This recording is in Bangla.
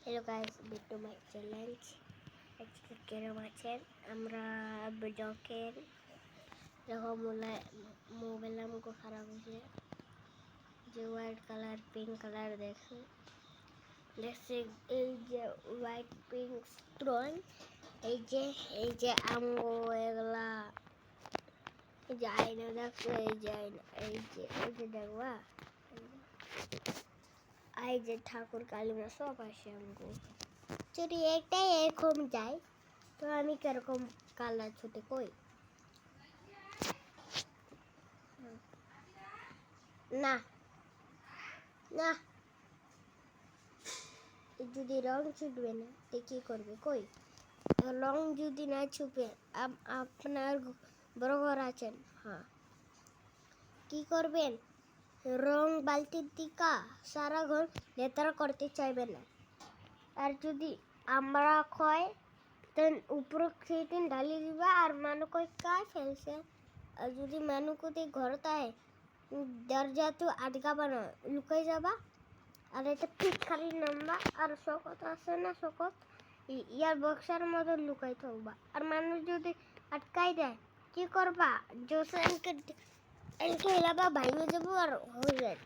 Hello guys, back to my challenge. আজকে কেরম আছেন? আমরা ব্লকের দেখো মোবাইল আমাকে খারাপ হয়েছে, যে হোয়াইট কালার পিঙ্ক কালার দেখছি এই যে হোয়াইট পিঙ্ক স্ট্রং, এই যে আমগো এগুলা, এই যে আয়না দেখো, এই যে দেখবা, এই যে ঠাকুর কালিমা সব আসে আমগো। যদি একটাই এরকম যায় তো আমি কিরকম কালার ছুটে কই না না, যদি রং ছুটবে না তো কি করবে কই? রং যদি না ছুপে, আপনার বড় ঘর আছেন, হ্যাঁ, কি করবেন? রং বালতির দিকা সারা ঘর নেতারা করতে চাইবে না। আর যদি আমরা কয় তেন উপরে সেদিন ঢালি দিবা আর মানু কয় কাজ ফেলছে। আর যদি মানু কোথায় ঘর তাই দরজা তো আটকাবা না, লুকাই যাবা। আর এটা পিটখালি নামবা আর শকত আছে না, শকত ইয়ার বক্সার মতো লুকাই থাকবা। আর মানুষ যদি আটকাই দেয় কি করবা? জোসে এনকে এলাবা ভাইয়ে যাবো আর হয়ে যায়।